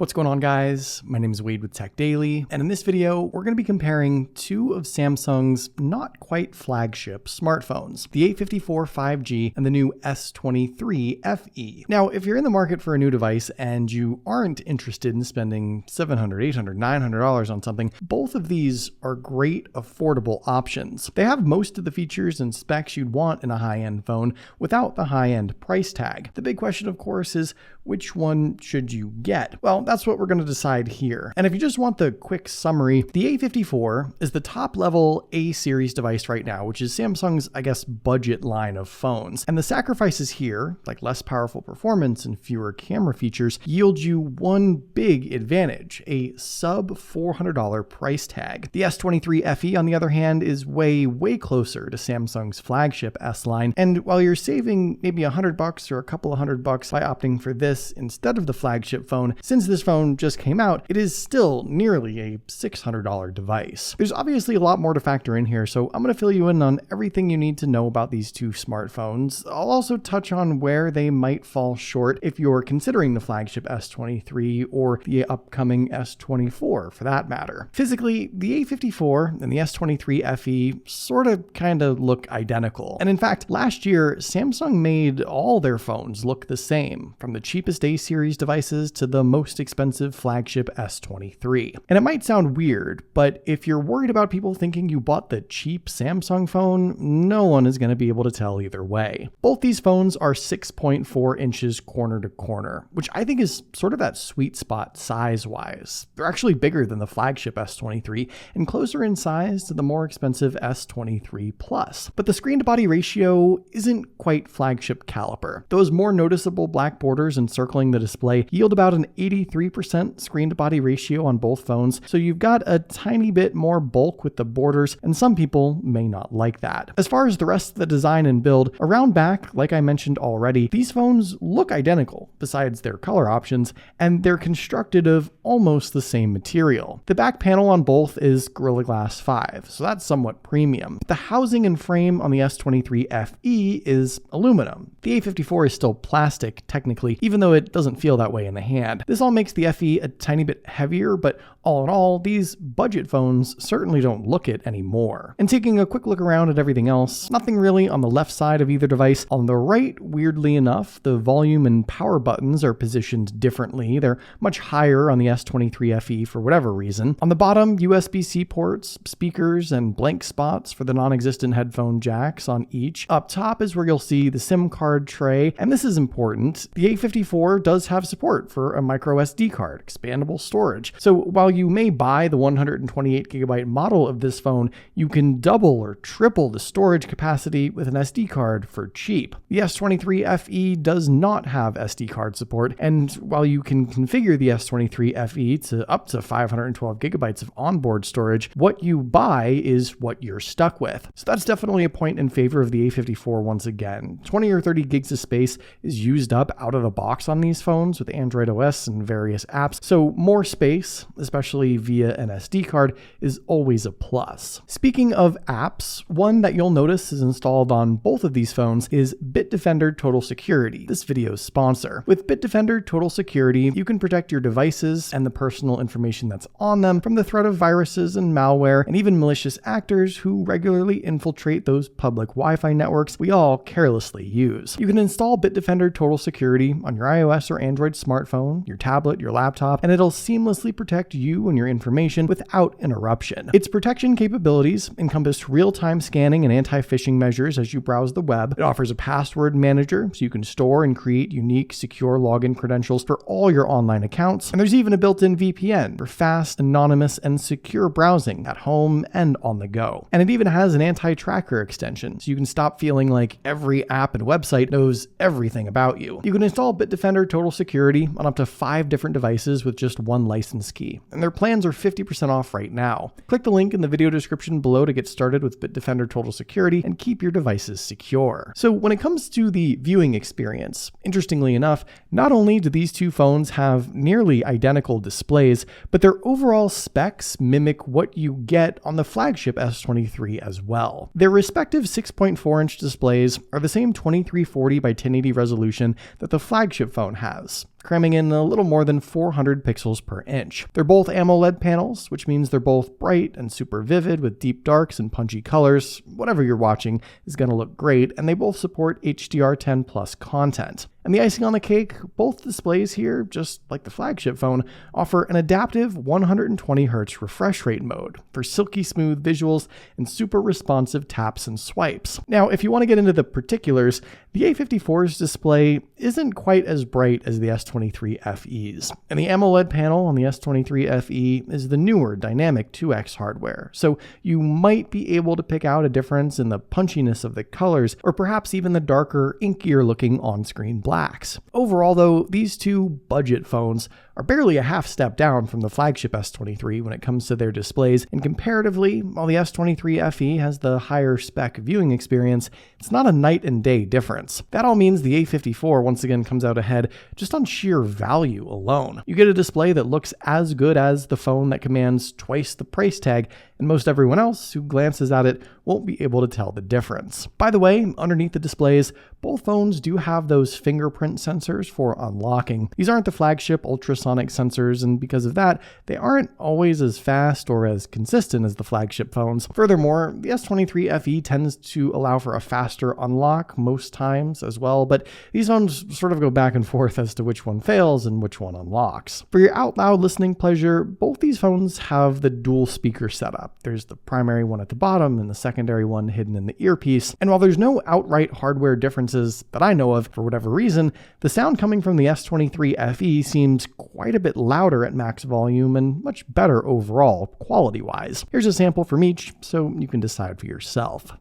What's going on, guys? My name is Wade with TechDaily, and in this video, we're going to be comparing two of Samsung's not quite flagship smartphones, the A54 5G and the new S23 FE. Now, if you're in the market for a new device and you aren't interested in spending $700, $800, $900 on something, both of these are great, affordable options. They have most of the features and specs you'd want in a high-end phone without the high-end price tag. The big question, of course, is which one should you get? Well, that's what we're going to decide here. And if you just want the quick summary, the A54 is the top level A series device right now, which is Samsung's, I guess, budget line of phones. And the sacrifices here, like less powerful performance and fewer camera features, yield you one big advantage, a sub $400 price tag. The S23 FE, on the other hand, is way closer to Samsung's flagship S line. And while you're saving maybe $100 or a couple of $100 by opting for this instead of the flagship phone, since this phone just came out, it is still nearly a $600 device. There's obviously a lot more to factor in here, so I'm going to fill you in on everything you need to know about these two smartphones. I'll also touch on where they might fall short if you're considering the flagship S23 or the upcoming S24 for that matter. Physically, the A54 and the S23 FE sort of kind of look identical. And in fact, last year, Samsung made all their phones look the same, from the cheapest A series devices to the most expensive flagship S23. And it might sound weird, but if you're worried about people thinking you bought the cheap Samsung phone, no one is going to be able to tell either way. Both these phones are 6.4 inches corner to corner, which I think is sort of that sweet spot size-wise. They're actually bigger than the flagship S23 and closer in size to the more expensive S23 Plus. But the screen-to-body ratio isn't quite flagship caliber. Those more noticeable black borders encircling the display yield about an 83% screen-to-body ratio on both phones, so you've got a tiny bit more bulk with the borders, and some people may not like that. As far as the rest of the design and build, around back, like I mentioned already, these phones look identical, besides their color options, and they're constructed of almost the same material. The back panel on both is Gorilla Glass 5, so that's somewhat premium. But the housing and frame on the S23 FE is aluminum. The A54 is still plastic, technically, even though it doesn't feel that way in the hand. This all makes the FE a tiny bit heavier, but all in all, these budget phones certainly don't look it anymore. And taking a quick look around at everything else, nothing really on the left side of either device. On the right, weirdly enough, the volume and power buttons are positioned differently. They're much higher on the S23 FE for whatever reason. On the bottom, USB-C ports, speakers, and blank spots for the non-existent headphone jacks on each. Up top is where you'll see the SIM card tray, and this is important. The A54 does have support for a micro SD card, expandable storage. So while you may buy the 128GB model of this phone, you can double or triple the storage capacity with an SD card for cheap. The S23 FE does not have SD card support, and while you can configure the S23 FE to up to 512GB of onboard storage, what you buy is what you're stuck with. So that's definitely a point in favor of the A54 once again. 20 or 30 gigs of space is used up out of the box on these phones with Android OS and various apps, so more space, especially via an SD card, is always a plus. Speaking of apps, one that you'll notice is installed on both of these phones is BitDefender Total Security, this video's sponsor. With BitDefender Total Security, you can protect your devices and the personal information that's on them from the threat of viruses and malware and even malicious actors who regularly infiltrate those public Wi-Fi networks we all carelessly use. You can install BitDefender Total Security on your iOS or Android smartphone, your tablet, your laptop, and it'll seamlessly protect you and your information without interruption. Its protection capabilities encompass real-time scanning and anti-phishing measures as you browse the web. It offers a password manager so you can store and create unique, secure login credentials for all your online accounts. And there's even a built-in VPN for fast, anonymous, and secure browsing at home and on the go. And it even has an anti-tracker extension so you can stop feeling like every app and website knows everything about you. You can install BitDefender Total Security on up to 5 different devices with just one license key, and their plans are 50% off right now. Click the link in the video description below to get started with BitDefender Total Security and keep your devices secure. So when it comes to the viewing experience, interestingly enough, not only do these two phones have nearly identical displays, but their overall specs mimic what you get on the flagship S23 as well. Their respective 6.4-inch displays are the same 2340 by 1080 resolution that the flagship phone has. cramming in a little more than 400 pixels per inch. They're both AMOLED panels, which means they're both bright and super vivid with deep darks and punchy colors. Whatever you're watching is going to look great, and they both support HDR10 Plus content. And the icing on the cake, both displays here, just like the flagship phone, offer an adaptive 120Hz refresh rate mode for silky smooth visuals and super responsive taps and swipes. Now, if you want to get into the particulars, the A54's display isn't quite as bright as the S23 FE's. And the AMOLED panel on the S23 FE is the newer dynamic 2X hardware, so you might be able to pick out a difference in the punchiness of the colors, or perhaps even the darker, inkier looking on-screen blacks. Overall though, these two budget phones are barely a half step down from the flagship S23 when it comes to their displays, and comparatively, while the S23 FE has the higher spec viewing experience, it's not a night and day difference. That all means the A54 once again comes out ahead just on sheer value alone. You get a display that looks as good as the phone that commands twice the price tag, and most everyone else who glances at it won't be able to tell the difference. By the way, underneath the displays, both phones do have those fingerprint sensors for unlocking. These aren't the flagship ultrasonic sensors, and because of that, they aren't always as fast or as consistent as the flagship phones. Furthermore, the S23 FE tends to allow for a faster unlock most times as well, but these phones sort of go back and forth as to which one fails and which one unlocks. For your out loud listening pleasure, both these phones have the dual speaker setup. There's the primary one at the bottom and the secondary one hidden in the earpiece. And while there's no outright hardware differences that I know of for whatever reason, the sound coming from the S23 FE seems quite a bit louder at max volume and much better overall, quality-wise. Here's a sample from each so you can decide for yourself.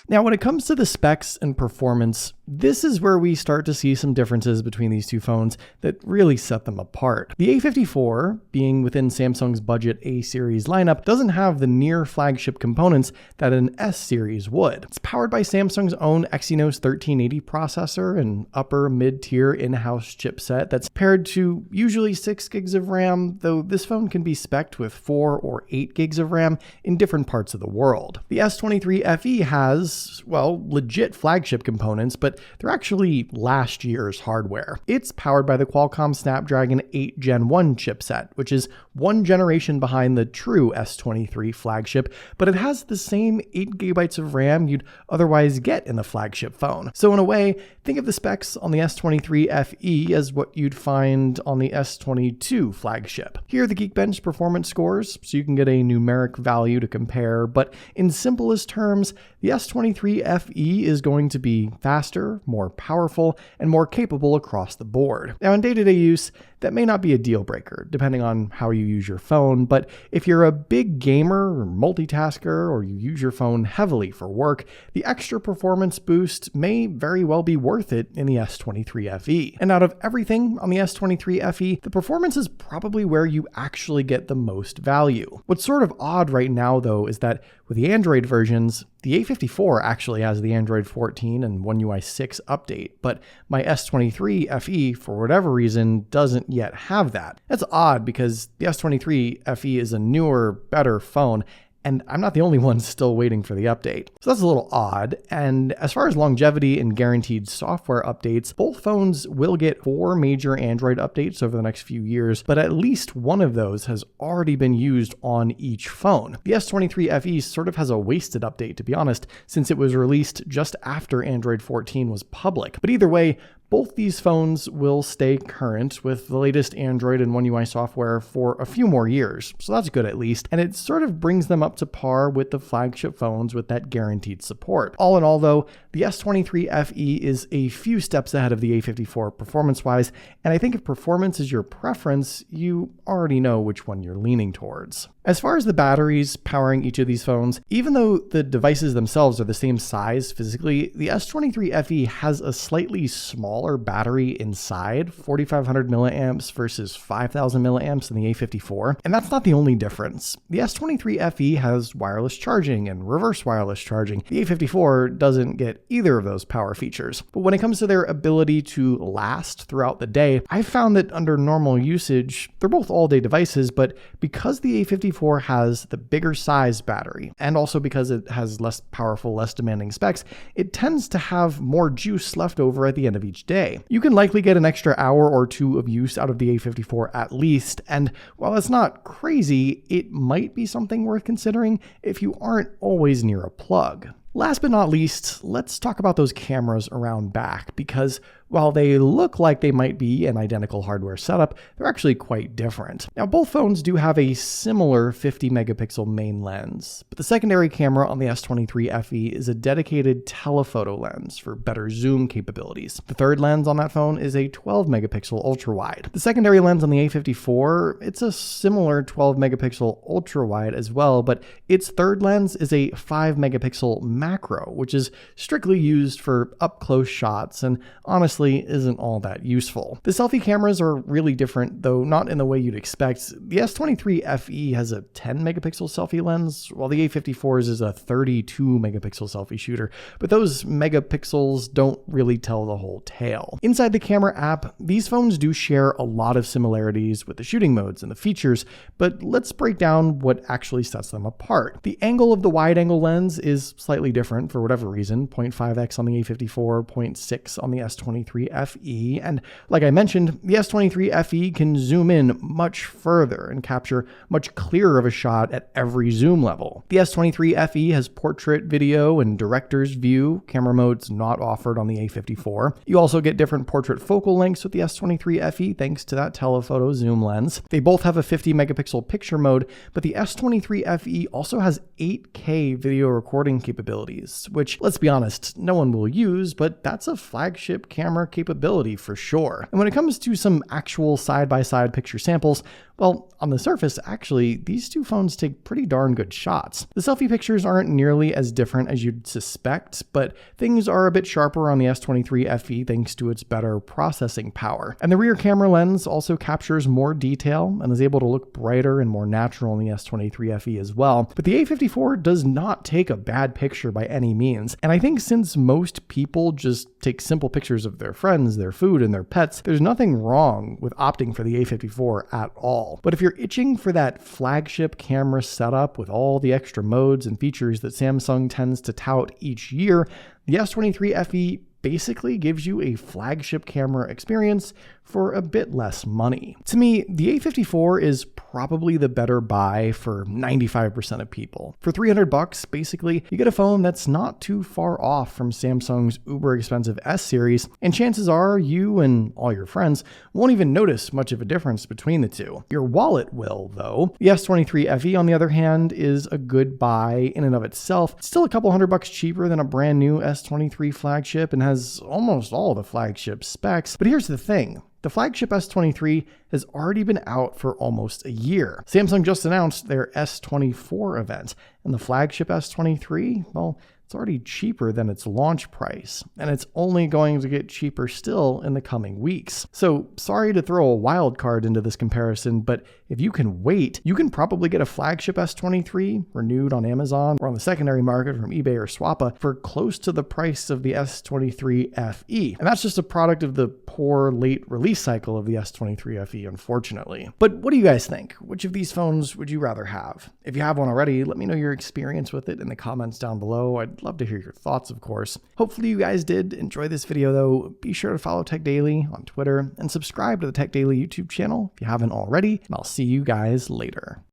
Now, when it comes to the specs and performance, this is where we start to see some differences between these two phones that really set them apart. The A54, being within Samsung's budget A series lineup, doesn't have the near flagship components that an S series would. It's powered by Samsung's own Exynos 1380 processor, an upper mid-tier in-house chipset that's paired to usually 6 gigs of RAM, though this phone can be spec'd with 4 or 8 gigs of RAM in different parts of the world. The S23 FE has, well, legit flagship components, but they're actually last year's hardware. It's powered by the Qualcomm Snapdragon 8 Gen 1 chipset, which is one generation behind the true S23 flagship, but it has the same 8 gigabytes of RAM you'd otherwise get in the flagship phone. So in a way, think of the specs on the S23 FE as what you'd find on the S22 flagship. Here are the Geekbench performance scores, so you can get a numeric value to compare, but in simplest terms, the S23 FE is going to be faster, more powerful, and more capable across the board. Now, in day-to-day use, that may not be a deal breaker, depending on how you use your phone, but if you're a big gamer or multitasker, or you use your phone heavily for work, the extra performance boost may very well be worth it in the S23 FE. And out of everything on the S23 FE, the performance is probably where you actually get the most value. What's sort of odd right now, though, is that with the Android versions, the A54 actually has the Android 14 and One UI 6 update, but my S23 FE, for whatever reason, doesn't yet have that. That's odd because the S23 FE is a newer, better phone, and I'm not the only one still waiting for the update. So that's a little odd. And as far as longevity and guaranteed software updates, both phones will get 4 major Android updates over the next few years, but at least one of those has already been used on each phone. The S23 FE sort of has a wasted update, to be honest, since it was released just after Android 14 was public. But either way, Both these phones will stay current with the latest Android and One UI software for a few more years, so that's good at least, and it sort of brings them up to par with the flagship phones with that guaranteed support. All in all though, the S23 FE is a few steps ahead of the A54 performance-wise, and I think if performance is your preference, you already know which one you're leaning towards. As far as the batteries powering each of these phones, even though the devices themselves are the same size physically, the S23 FE has a slightly smaller battery inside, 4,500 milliamps versus 5,000 milliamps in the A54. And that's not the only difference. The S23 FE has wireless charging and reverse wireless charging. The A54 doesn't get either of those power features. But when it comes to their ability to last throughout the day, I've found that under normal usage, they're both all-day devices, but because the A54 has the bigger size battery, and also because it has less powerful, less demanding specs, it tends to have more juice left over at the end of each day. You can likely get an extra hour or two of use out of the A54 at least, and while it's not crazy, it might be something worth considering if you aren't always near a plug. Last but not least, let's talk about those cameras around back, because while they look like they might be an identical hardware setup, they're actually quite different. Now, both phones do have a similar 50 megapixel main lens, but the secondary camera on the S23 FE is a dedicated telephoto lens for better zoom capabilities. The third lens on that phone is a 12 megapixel ultra wide. The secondary lens on the A54, it's a similar 12 megapixel ultra wide as well, but its third lens is a 5 megapixel macro, which is strictly used for up close shots and honestly isn't all that useful. The selfie cameras are really different, though not in the way you'd expect. The S23 FE has a 10 megapixel selfie lens, while the A54's is a 32 megapixel selfie shooter, but those megapixels don't really tell the whole tale. Inside the camera app, these phones do share a lot of similarities with the shooting modes and the features, but let's break down what actually sets them apart. The angle of the wide angle lens is slightly different for whatever reason, 0.5x on the A54, 0.6 on the S23 FE, and like I mentioned, the S23 FE can zoom in much further and capture much clearer of a shot at every zoom level. The S23 FE has portrait, video, and director's view, camera modes not offered on the A54. You also get different portrait focal lengths with the S23 FE thanks to that telephoto zoom lens. They both have a 50 megapixel picture mode, but the S23 FE also has 8K video recording capabilities, which, let's be honest, no one will use, but that's a flagship camera capability for sure. And when it comes to some actual side-by-side picture samples, well, on the surface, actually, these two phones take pretty darn good shots. The selfie pictures aren't nearly as different as you'd suspect, but things are a bit sharper on the S23 FE thanks to its better processing power. And the rear camera lens also captures more detail and is able to look brighter and more natural in the S23 FE as well. But the A54 does not take a bad picture by any means. And I think since most people just take simple pictures of their friends, their food, and their pets, there's nothing wrong with opting for the A54 at all. But if you're itching for that flagship camera setup with all the extra modes and features that Samsung tends to tout each year, the S23 FE basically gives you a flagship camera experience for a bit less money. To me, the A54 is probably the better buy for 95% of people. For $300, basically, you get a phone that's not too far off from Samsung's uber expensive S series, and chances are you and all your friends won't even notice much of a difference between the two. Your wallet will, though. The S23 FE, on the other hand, is a good buy in and of itself. It's still a couple $100 cheaper than a brand new S23 flagship and has almost all the flagship specs. But here's the thing. The flagship S23 has already been out for almost a year. Samsung just announced their S24 event, and the flagship S23, well, it's already cheaper than its launch price, and it's only going to get cheaper still in the coming weeks. So sorry to throw a wild card into this comparison, but if you can wait, you can probably get a flagship S23 renewed on Amazon or on the secondary market from eBay or Swappa for close to the price of the S23 FE. And that's just a product of the poor late release cycle of the S23 FE, unfortunately. But what do you guys think? Which of these phones would you rather have? If you have one already, let me know your experience with it in the comments down below. I'd love to hear your thoughts, of course. Hopefully you guys did enjoy this video though. Be sure to follow TechDaily on Twitter and subscribe to the TechDaily YouTube channel if you haven't already, and I'll see you guys later.